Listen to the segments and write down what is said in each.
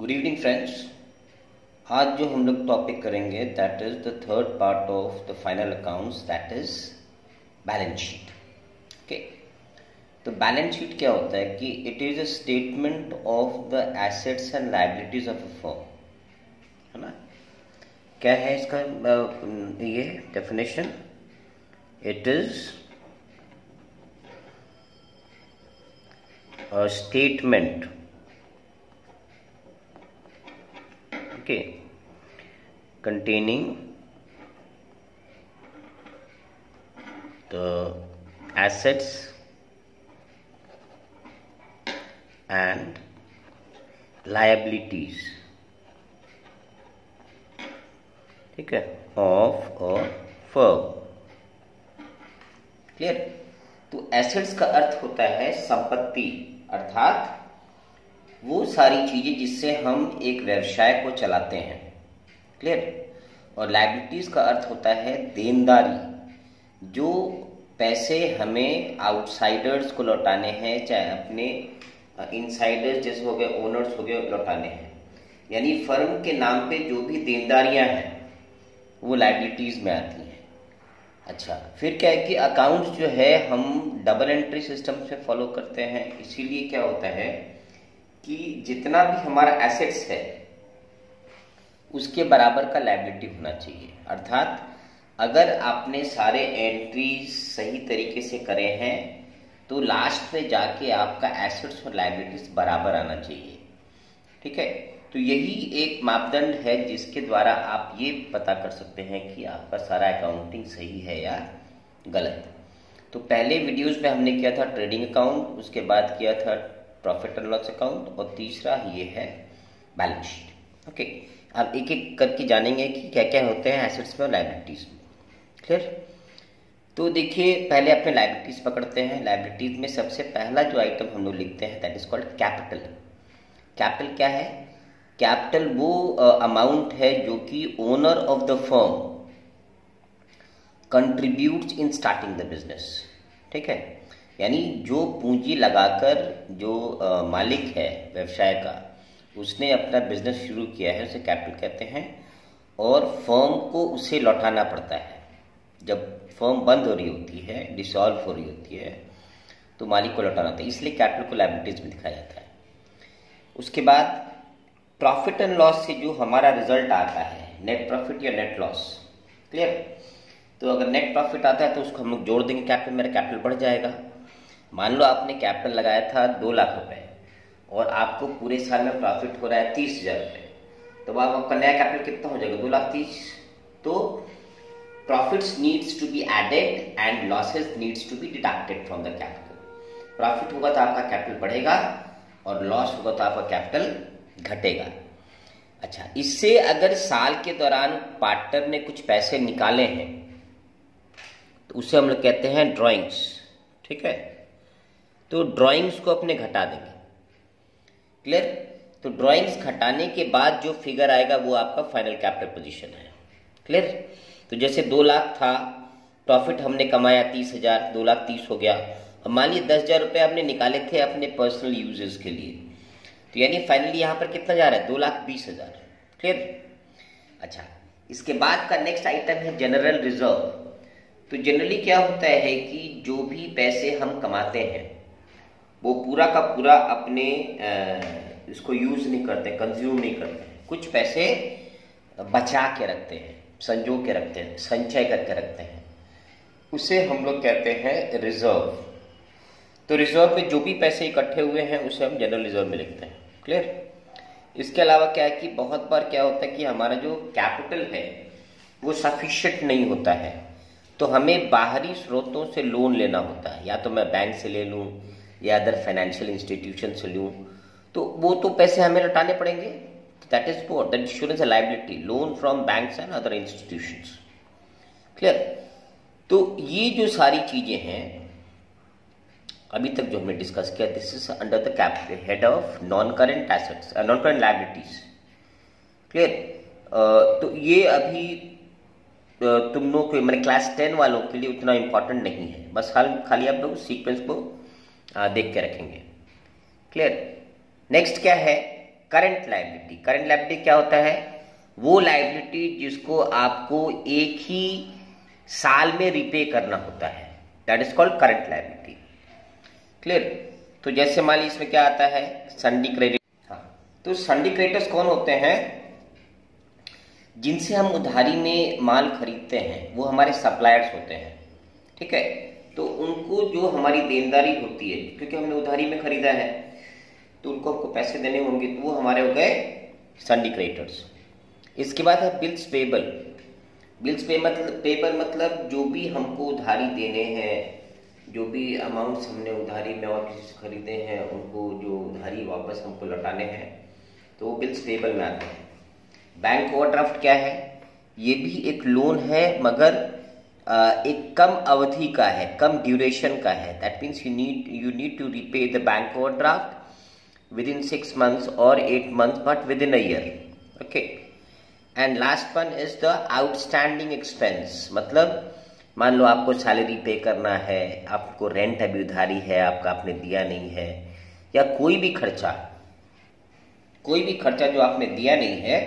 Good evening friends. आज जो हम लोग टॉपिक करेंगे that is the third part of the final accounts, that is balance sheet. Okay, तो बैलेंस शीट क्या होता है कि it is a statement of the assets and liabilities of a firm, है ना। क्या है इसका ये definition? It is a statement containing the assets and liabilities, ठीक है, ऑफ अ फर्म। क्लियर? तो एसेट्स का अर्थ होता है संपत्ति, अर्थात वो सारी चीजें जिससे हम एक व्यवसाय को चलाते हैं। क्लियर? और लायबिलिटीज का अर्थ होता है देनदारी, जो पैसे हमें आउटसाइडर्स को लौटाने हैं, चाहे अपने इनसाइडर्स जैसे हो गए, ओनर्स हो गए, लौटाने हैं। यानी फर्म के नाम पे जो भी देनदारियां हैं वो लायबिलिटीज में आती हैं। अच्छा, फिर क्या है कि अकाउंट्स जो है हम डबल एंट्री सिस्टम से फॉलो करते हैं, इसीलिए क्या होता है कि जितना भी हमारा एसेट्स है उसके बराबर का लायबिलिटी होना चाहिए। अर्थात अगर आपने सारे एंट्रीज सही तरीके से करे हैं तो लास्ट में जाके आपका एसेट्स और लायबिलिटीज बराबर आना चाहिए। ठीक है, तो यही एक मापदंड है जिसके द्वारा आप ये पता कर सकते हैं कि आपका सारा अकाउंटिंग सही है या गलत। तो पहले वीडियोस में हमने किया था ट्रेडिंग अकाउंट, उसके बाद किया था प्रॉफिट एंड लॉस अकाउंट, और तीसरा ये है बैलेंस शीट। ओके, अब एक एक करके जानेंगे कि क्या क्या होते हैं एसेट्स में और लायबिलिटीज में। क्लियर? तो देखिए, पहले अपने लायबिलिटीज पकड़ते हैं। लायबिलिटीज में सबसे पहला जो आइटम हम लोग लिखते हैं that is called capital. Capital क्या है? कैपिटल वो अमाउंट है जो कि owner of the firm contributes in starting the business. ठीक है, यानी जो पूंजी लगाकर जो मालिक है व्यवसाय का, उसने अपना बिजनेस शुरू किया है, उसे कैपिटल कहते हैं। और फर्म को उसे लौटाना पड़ता है। जब फर्म बंद हो रही होती है, डिसॉल्व हो रही होती है, तो मालिक को लौटाना होता है, इसलिए कैपिटल को लायबिलिटीज में दिखाया जाता है। उसके बाद प्रॉफिट एंड लॉस से जो हमारा रिजल्ट आता है, नेट प्रॉफिट या नेट लॉस। क्लियर? तो अगर नेट प्रॉफिट आता है तो उसको हम लोग जोड़ देंगे कैपिटल, मेरा कैपिटल बढ़ जाएगा। मान लो आपने कैपिटल लगाया था 2 लाख रुपए और आपको पूरे साल में प्रॉफिट हो रहा है 30,000 रुपए, तो अब आपका नया कैपिटल कितना हो जाएगा? 2,30,000। तो profits needs to be added and losses needs to be deducted from the capital. Profit होगा तो आपका कैपिटल बढ़ेगा और लॉस होगा तो आपका कैपिटल घटेगा। अच्छा, इससे अगर साल के दौरान पार्टनर ने कुछ पैसे निकाले हैं तो उसे हम लोग कहते हैं ड्रॉइंग्स। ठीक है, तो ड्राइंग्स को अपने घटा देंगे। क्लियर? तो ड्राइंग्स घटाने के बाद जो फिगर आएगा वो आपका फाइनल कैपिटल पोजीशन है। क्लियर? तो जैसे 2 लाख था, प्रॉफिट हमने कमाया 30,000, 2,30,000 हो गया। अब मान लीजिए 10,000 रुपये हमने निकाले थे अपने पर्सनल यूजेस के लिए, तो यानी फाइनली यहाँ पर कितना जा रहा है? 2,20,000। क्लियर? अच्छा, इसके बाद का नेक्स्ट आइटम है जनरल रिजर्व। तो जनरली क्या होता है कि जो भी पैसे हम कमाते हैं वो पूरा का पूरा अपने इसको यूज नहीं करते, कंज्यूम नहीं करते। कुछ पैसे बचा के रखते हैं, संजो के रखते हैं, संचय करके रखते हैं, उसे हम लोग कहते हैं रिजर्व। तो रिजर्व में जो भी पैसे इकट्ठे हुए हैं उसे हम जनरल रिजर्व में लिखते हैं। क्लियर? इसके अलावा क्या है कि बहुत बार क्या होता है कि हमारा जो कैपिटल है वो सफिशिएंट नहीं होता है, तो हमें बाहरी स्रोतों से लोन लेना होता है। या तो मैं बैंक से ले लूँ या अदर फाइनेंशियल इंस्टीट्यूशन से लूँ, तो वो तो पैसे हमें लौटाने पड़ेंगे। That is what? That insurance liability, loan from banks and other institutions. Clear? तो ये जो सारी चीजें हैं अभी तक जो हमने डिस्कस किया, this is under the capital head of non current assets, non current liabilities. Clear? तो ये अभी तुम लोग को, मैंने क्लास 10 वालों के लिए उतना इंपॉर्टेंट नहीं है, बस खाली आप लोग सीक्वेंस को देख के रखेंगे। क्लियर? नेक्स्ट क्या है करंट लायबिलिटी। करंट लायबिलिटी क्या होता है? वो लायबिलिटी जिसको आपको एक ही साल में रिपे करना होता है, that is called current liability. Clear? तो जैसे मान लीजिए इसमें क्या आता है, सन्डी क्रेडिट। हाँ, तो सन्डी क्रेडिटर्स कौन होते हैं? जिनसे हम उधारी में माल खरीदते हैं वो हमारे सप्लायर्स होते हैं, ठीक है। तो उनको जो हमारी देनदारी होती है, क्योंकि हमने उधारी में खरीदा है तो उनको हमको पैसे देने होंगे, तो वो हमारे हो गए सन्डी क्रेडिटर्स। इसके बाद है बिल्स पेबल। बिल्स पेबल मतलब जो भी हमको उधारी देने हैं, जो भी अमाउंट्स हमने उधारी में और किसी से खरीदे हैं, उनको जो उधारी वापस हमको लौटाने हैं, तो वो बिल्स पेबल में आते हैं। बैंक ओवरड्राफ्ट क्या है? ये भी एक लोन है, मगर एक कम अवधि का है, कम ड्यूरेशन का है। That means you need to repay the bank overdraft within 6 months और 8 months, but within a year. Okay. And last one is the outstanding expense. मतलब मान लो आपको सैलरी पे करना है, आपको रेंट अभी उधारी है, आपने दिया नहीं है, या कोई भी खर्चा जो आपने दिया नहीं है,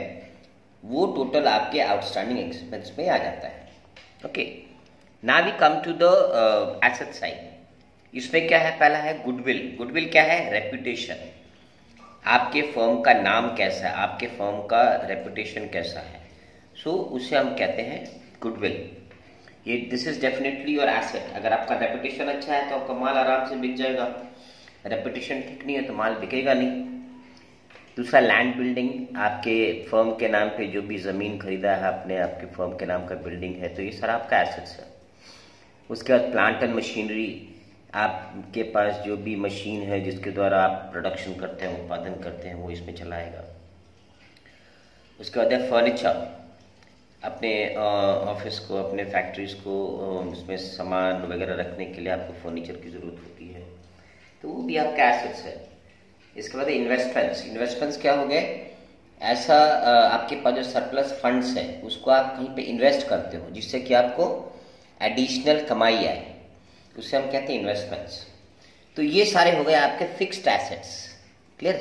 वो टोटल आपके आउटस्टैंडिंग एक्सपेंस में आ जाता है। Okay, now we come to the asset side. इसमें क्या है? पहला है गुडविल। गुडविल क्या है? रेपुटेशन। आपके फर्म का नाम कैसा है, आपके फर्म का रेपुटेशन कैसा है, सो उसे हम कहते हैं गुडविल। ये this is definitely your asset. अगर आपका रेपुटेशन अच्छा है तो आपका माल आराम से बिक जाएगा, रेपुटेशन ठीक नहीं है तो माल बिकेगा नहीं। दूसरा लैंड बिल्डिंग, आपके फर्म के नाम पे जो भी ज़मीन खरीदा है आपने, आपके फर्म के नाम का बिल्डिंग है, तो ये सारा आपका एसेट्स है। उसके बाद प्लांट एंड मशीनरी, आपके पास जो भी मशीन है जिसके द्वारा आप प्रोडक्शन करते हैं, उत्पादन करते हैं, वो इसमें चला आएगा। उसके बाद है फर्नीचर, अपने ऑफिस को, अपने फैक्ट्रीज को, उसमें सामान वगैरह रखने के लिए आपको फर्नीचर की ज़रूरत होती है, तो वो भी आपका एसेट्स है। इसके बाद इन्वेस्टमेंट्स। इन्वेस्टमेंट्स क्या हो गए? ऐसा आपके पास जो सरप्लस फंड्स है उसको आप कहीं पे इन्वेस्ट करते हो जिससे कि आपको एडिशनल कमाई आए, उससे हम कहते हैं इन्वेस्टमेंट्स। तो ये सारे हो गए आपके फिक्स्ड एसेट्स। क्लियर?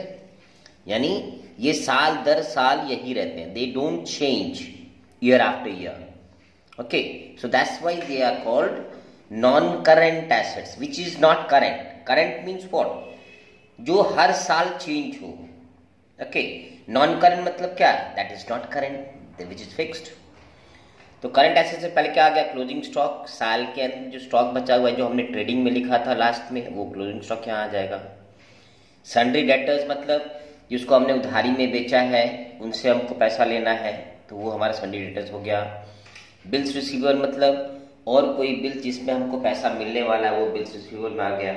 यानी ये साल दर साल यही रहते हैं, they don't change year after year. Okay, so that's why they are called non current assets, which is not current. Current means what? जो हर साल चेंज हो। ओके, नॉन करंट मतलब क्या? That is not current, which is fixed. तो current asset से पहले क्या आ गया? Closing stock. साल के अंदर जो स्टॉक बचा हुआ है, जो हमने ट्रेडिंग में लिखा था लास्ट में, वो क्लोजिंग स्टॉक यहाँ आ जाएगा। सन्ड्री डेटर्स मतलब जिसको हमने उधारी में बेचा है, उनसे हमको पैसा लेना है, तो वो हमारा सन्ड्री डेटर्स हो गया। बिल्स रिसीवर मतलब और कोई बिल जिसमें हमको पैसा मिलने वाला है, वो बिल्स रिसीवर में आ गया।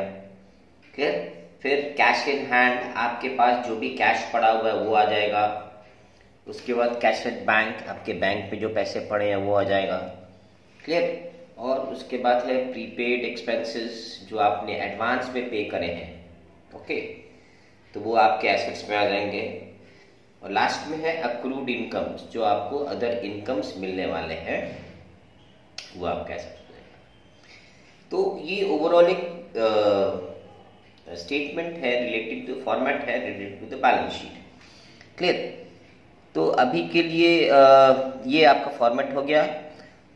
क्लियर? फिर कैश इन हैंड, आपके पास जो भी कैश पड़ा हुआ है वो आ जाएगा। उसके बाद कैश एट बैंक, आपके बैंक में जो पैसे पड़े हैं वो आ जाएगा। क्लियर? और उसके बाद है प्रीपेड एक्सपेंसेस, जो आपने एडवांस में पे करे हैं। ओके, तो वो आपके एसेट्स में आ जाएंगे। और लास्ट में है अक्रूड इनकम्स, जो आपको अदर इनकम्स मिलने वाले हैं, वो आपका एसेट्स हो जाएगा। तो ये ओवरऑल एक स्टेटमेंट है रिलेटेड टू फॉर्मेट है related to the balance sheet. Clear? तो अभी के लिए ये आपका फॉर्मेट हो गया।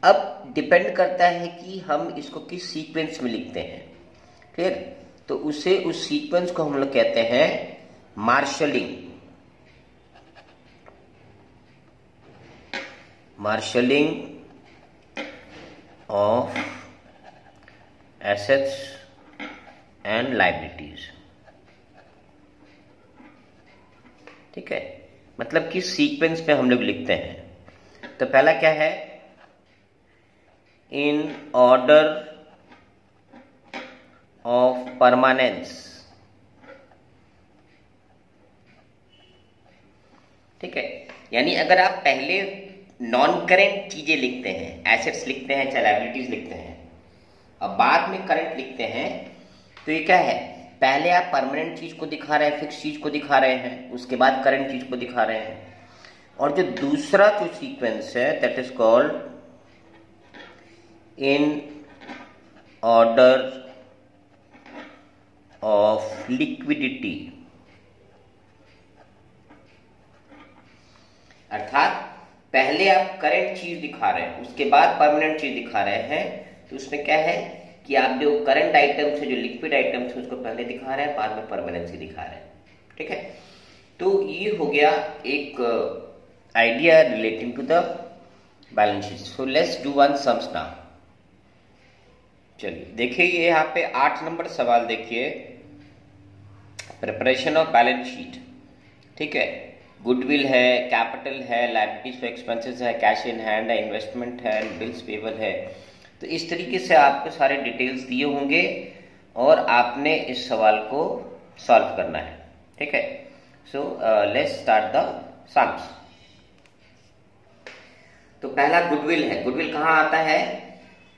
अब डिपेंड करता है कि हम इसको किस सीक्वेंस में लिखते हैं। क्लियर? तो उस सीक्वेंस को हम लोग कहते हैं marshalling. Marshalling of assets and liabilities. ठीक है, मतलब कि सीक्वेंस में हम लोग लिखते हैं। तो पहला क्या है? In order of permanence. ठीक है, यानी अगर आप पहले नॉन करेंट चीजें लिखते हैं, एसेट्स लिखते हैं, चाहे लायबिलिटीज लिखते हैं, और बाद में करंट लिखते हैं, तो ये क्या है? पहले आप परमानेंट चीज को दिखा रहे हैं, फिक्स चीज को दिखा रहे हैं, उसके बाद करंट चीज को दिखा रहे हैं। और जो दूसरा जो सीक्वेंस है, that is called in order of liquidity. अर्थात पहले आप करंट चीज दिखा रहे हैं, उसके बाद परमानेंट चीज दिखा रहे हैं, तो उसमें क्या है कि आप जो करंट आइटम्स है, जो लिक्विड आइटम्स है, उसको पहले दिखा रहे हैं, बाद में परमानेंसी दिखा रहे हैं। ठीक है, तो ये हो गया एक idea relating to the balance sheet. So let's do one sums now. चलिए देखिए यहाँ पे 8 नंबर सवाल देखिए, प्रिपरेशन ऑफ बैलेंस शीट। ठीक है, गुडविल है, कैपिटल है, लायबिलिटीज फॉर एक्सपेंसेस है, कैश इन हैंड है, इन्वेस्टमेंट है, बिल्स पेबल है। तो इस तरीके से आपको सारे डिटेल्स दिए होंगे और आपने इस सवाल को सॉल्व करना है। ठीक है, so let's start the sums. तो पहला गुडविल है। गुडविल कहाँ आता है?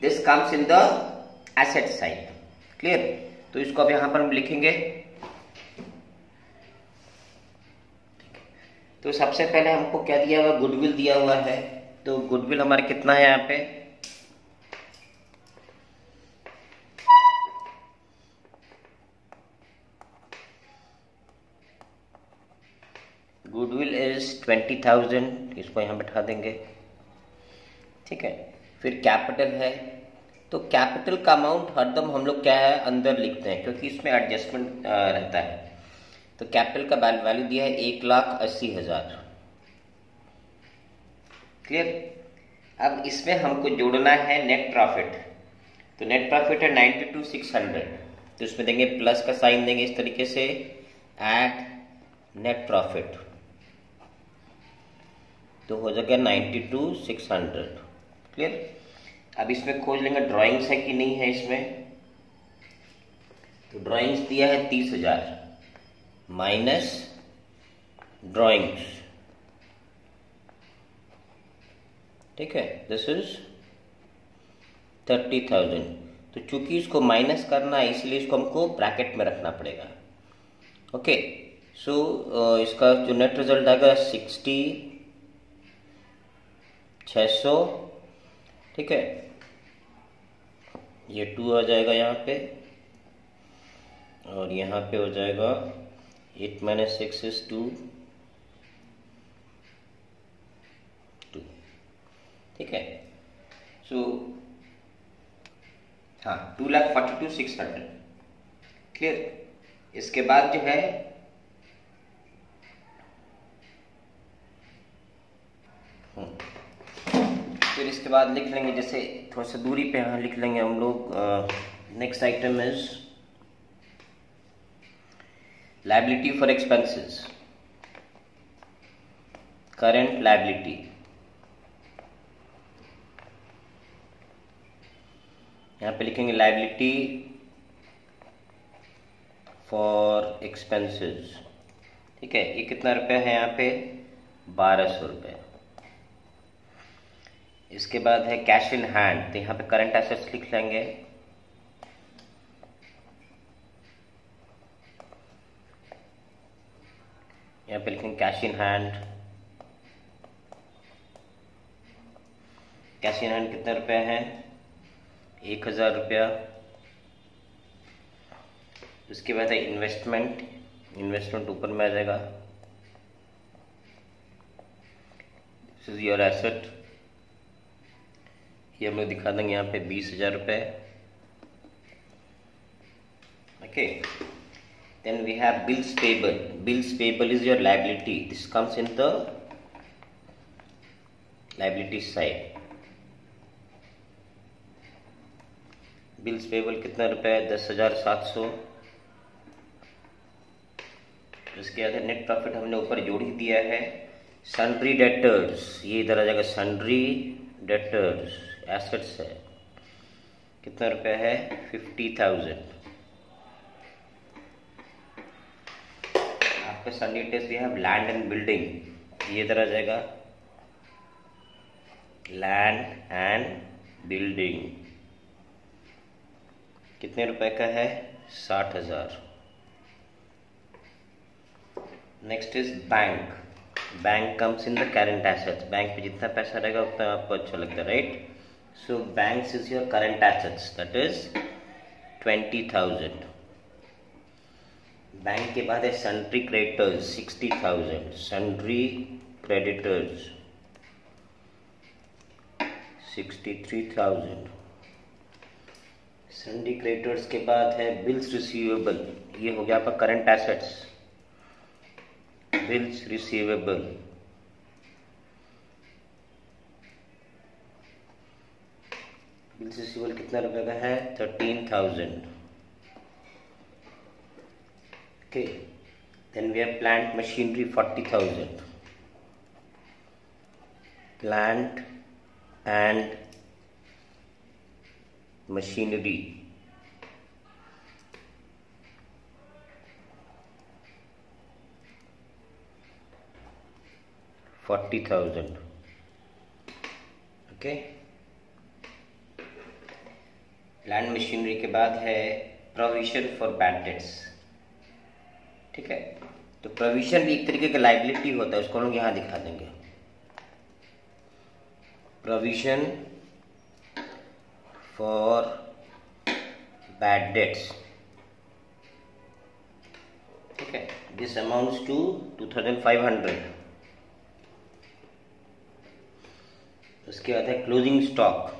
This comes in the asset side. Clear? तो इसको अब यहां पर हम लिखेंगे। तो सबसे पहले हमको क्या दिया हुआ? गुडविल दिया हुआ है। तो गुडविल हमारा कितना है यहाँ पे? Goodwill is 20,000। इसको यहां बैठा देंगे। ठीक है, फिर कैपिटल है। तो कैपिटल का अमाउंट हरदम हम लोग क्या है अंदर लिखते हैं, क्योंकि इसमें एडजस्टमेंट रहता है। तो कैपिटल का वैल्यू दिया है 1,80,000। क्लियर? अब इसमें हमको जोड़ना है नेट प्रॉफिट। तो नेट प्रॉफिट है 92,600। तो इसमें देंगे प्लस का साइन देंगे इस तरीके से, ऐड नेट प्रॉफिट। तो हो जाएगा 92,600। क्लियर? अब इसमें खोज लेंगे ड्राइंग्स है कि नहीं है इसमें। तो ड्राइंग्स दिया है 30,000 माइनस ड्राइंग्स। ठीक है, दिस इज 30,000। तो चूंकि इसको माइनस करना है इसलिए इसको हमको ब्रैकेट में रखना पड़ेगा। ओके, सो इसका जो नेट रिजल्ट आएगा 60,600। ठीक है, ये 2 आ जाएगा यहाँ पे, और यहाँ पे हो जाएगा 8 - 6 is 2। ठीक है, सो हाँ 2,42,600। क्लियर? इसके बाद जो है फिर इसके बाद लिख लेंगे, जैसे थोड़ा सा दूरी पे यहाँ लिख लेंगे हम लोग। Next item is liability for expenses, current liability. यहाँ पे लिखेंगे लायबिलिटी फॉर एक्सपेंसेस। ठीक है, ये कितना रुपया है यहाँ पे? 1,200 रुपये। इसके बाद है कैश इन हैंड। तो यहाँ पे करंट एसेट्स लिख लेंगे। यहाँ पे लिखेंगे cash in hand. Cash in hand कितना रुपया है? 1,000 रुपया। उसके बाद है इन्वेस्टमेंट। इन्वेस्टमेंट ऊपर में आ जाएगा। This is your asset. ये हम लोग दिखा देंगे यहाँ पे 20,000 रुपये। Okay, then we have bills payable. Bills payable is your liability. This comes in the liability side. Bills payable कितना रुपया है? 10,700। इसके बाद नेट प्रॉफिट हमने ऊपर जोड़ ही दिया है। सन्ड्री डेटर्स, ये इधर आ जाएगा। सन्ड्री डेटर्स एसेट्स है, कितना रुपया है? 50,000। आपके सन्ड्री डेटर्स भी है। लैंड एंड बिल्डिंग, ये इधर आ जाएगा। लैंड एंड बिल्डिंग कितने रुपए का है? 60,000। Next is bank. Bank comes in the current assets. Bank पे जितना पैसा रहेगा उतना आपको अच्छा लगता है, right? So banks is your current assets, that is 20,000। Bank के बाद है sundry creditors 60,000। Sundry creditors 63,000। सन्डी creditors के बाद है बिल्स रिसीवेबल, ये हो गया आपका करंट एसेट्स। बिल्स रिसीवेबल कितना रुपए का है? 13,000। Okay, then we have plant machinery 40,000। Plant and machinery 40,000। Okay, plant machinery के बाद है प्रोविजन फॉर बैड डेट्स। ठीक है, तो प्रोविजन भी एक तरीके का लाइबिलिटी होता है, उसको हम लोग यहाँ दिखा देंगे। प्रोविजन फॉर बैड डेट्स, ठीक है, दिस अमाउंट्स टू 2,500। उसके बाद है क्लोजिंग स्टॉक।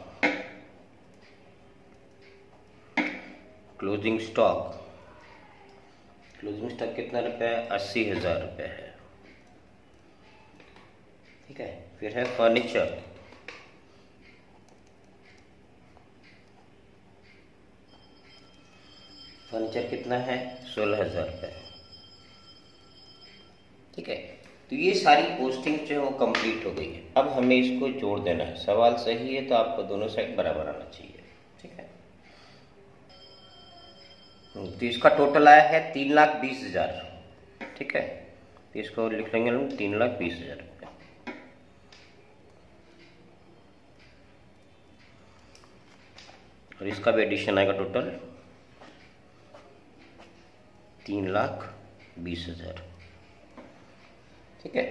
क्लोजिंग स्टॉक कितना रुपए है? 80,000 रुपये है। ठीक है, फिर है फर्नीचर। फर्नीचर कितना है? 16,000 रुपये। ठीक है, तो ये सारी पोस्टिंग जो है वो कंप्लीट हो गई है। अब हमें इसको जोड़ देना है। सवाल सही है तो आपको दोनों साइड बराबर आना चाहिए। ठीक है, तो इसका टोटल आया है 3,20,000। ठीक है, तो इसको लिख लेंगे हम 3,20,000 रुपये। और इसका भी एडिशन आएगा टोटल 3,20,000। ठीक है,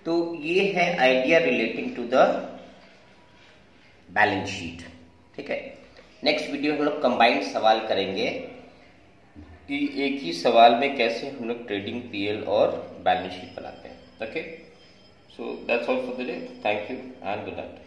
तो ये है idea relating to the balance sheet. ठीक है, नेक्स्ट वीडियो हम लोग कंबाइंड सवाल करेंगे कि एक ही सवाल में कैसे हम लोग ट्रेडिंग, पीएल और बैलेंस शीट बनाते हैं। Okay, so that's all for the day. Thank you and good night.